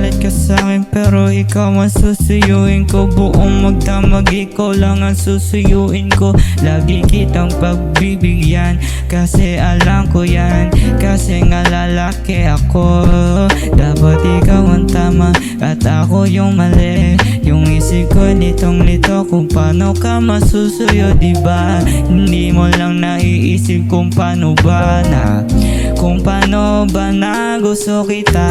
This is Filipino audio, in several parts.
galit ka sa'kin pero ikaw ang susuyuin ko. Buong magdamag ikaw lang ang susuyuin ko. Lagi kitang pagbibigyan kasi alam ko yan. Kasi nga lalaki ako, dapat ikaw ang tama at ako yung mali. Yung isip ko nitong lito kung paano ka masusuyo, diba? Hindi mo lang naiisip kung paano ba na, kung paano ba na gusto kita.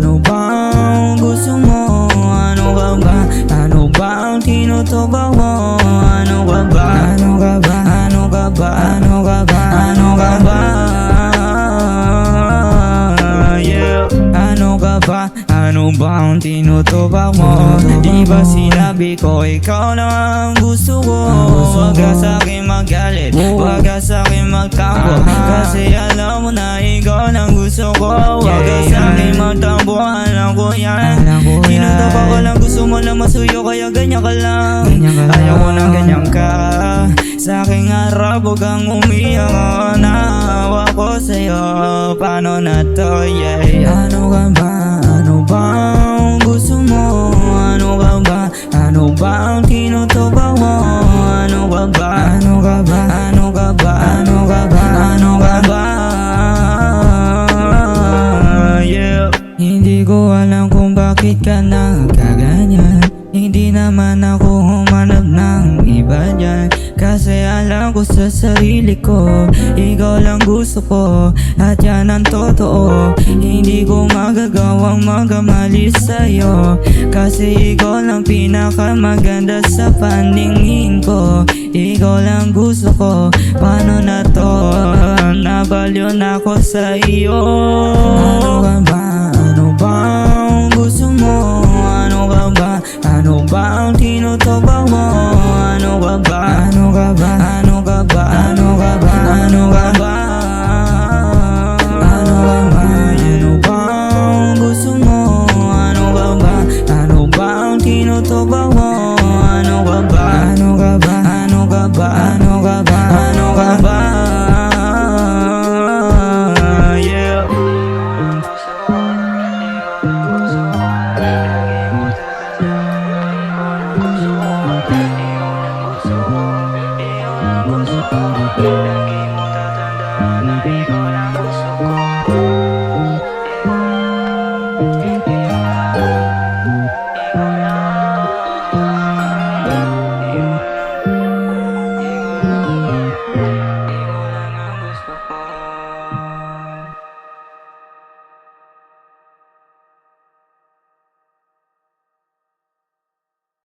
Ano ba ang gusto mo? Ano ka ba? Ano ba ang tinutubag mo? Ano ka ba? Ano ka ba? Ano ka ba? Ano ka ba? Ano ka ba? Yeah. Ano ka ba? Ano ba ang tinutubag mo? Di ba sinabi ko ikaw lang ang gusto ko? Huwag ka sa'kin magalit, huwag ka sa'kin magtampo, kasi alam mo na ikaw lang gusto ko. Huwag ka sa'kin magtampo, alam ko yan. Tinutubag ko lang, gusto mo lang masuyo, kaya ganyan ka lang. Ayaw ko nang ganyan ka sa aking harap, huwag kang umiyak. Naawa ko sa'yo, paano na to, yeah. Ano ka ba? Ano ba ang gusto mo? Ano ka ba? Ano ba ang tinutubag mo? Ano ka ba? Ano ka ba? Ano ka ba? Ano ka ba? Ano ka ba? Yeah. Hindi ko alam kung bakit ka nagkaganyan. Hindi naman ako humanap ng iba dyan, kasi alam ko sa sarili ko ikaw lang gusto ko, at yan ang totoo. Hindi ko magagawang magamali sa'yo, kasi ikaw lang pinakamaganda sa paningin ko. Ikaw lang gusto ko, paano na to? Nabaliw na ako sa iyo. Ano ka ba? Ano ba ang gusto mo? Ano ka ba? Ano ba ang tinutubag mo? Ano ka ba? Ano ka ba? Ano ka ba? Ano ka ba? Ano ka ba? Ano ka ba? Ano ba ang gusto mo? Ano ka ba? Ano ba ang tinutubag mo? Ano ka ba? Ano ka ba? Ano ka ba? Ano ka ba? Ano ka ba? Yeah. Gusto mo,